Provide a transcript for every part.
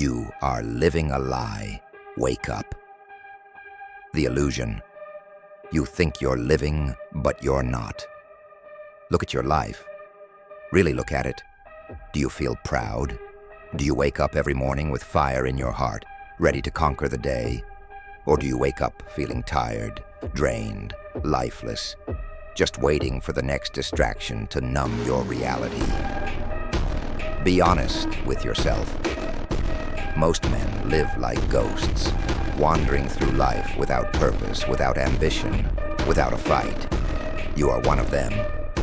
You are living a lie. Wake up. The illusion. You think you're living, but you're not. Look at your life. Really look at it. Do you feel proud? Do you wake up every morning with fire in your heart, ready to conquer the day? Or do you wake up feeling tired, drained, lifeless, just waiting for the next distraction to numb your reality? Be honest with yourself. Most men live like ghosts, wandering through life without purpose, without ambition, without a fight. You are one of them.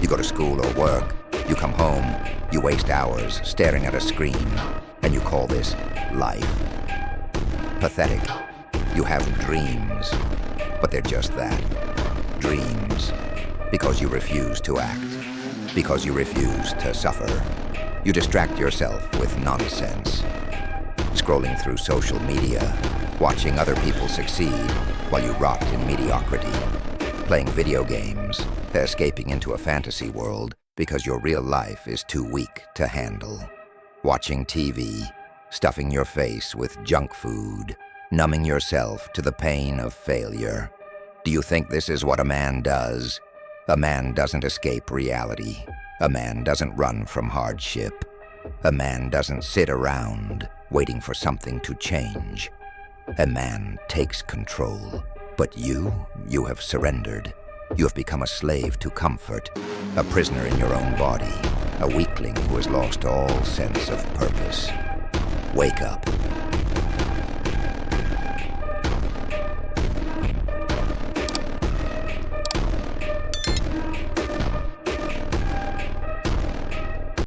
You go to school or work, you come home, you waste hours staring at a screen, and you call this life. Pathetic. You have dreams, but they're just that, dreams, because you refuse to act, because you refuse to suffer. You distract yourself with nonsense, scrolling through social media, watching other people succeed while you rot in mediocrity, playing video games, escaping into a fantasy world because your real life is too weak to handle, watching TV, stuffing your face with junk food, numbing yourself to the pain of failure. Do you think this is what a man does? A man doesn't escape reality. A man doesn't run from hardship. A man doesn't sit around waiting for something to change. A man takes control. But you have surrendered. You have become a slave to comfort, a prisoner in your own body, a weakling who has lost all sense of purpose. Wake up.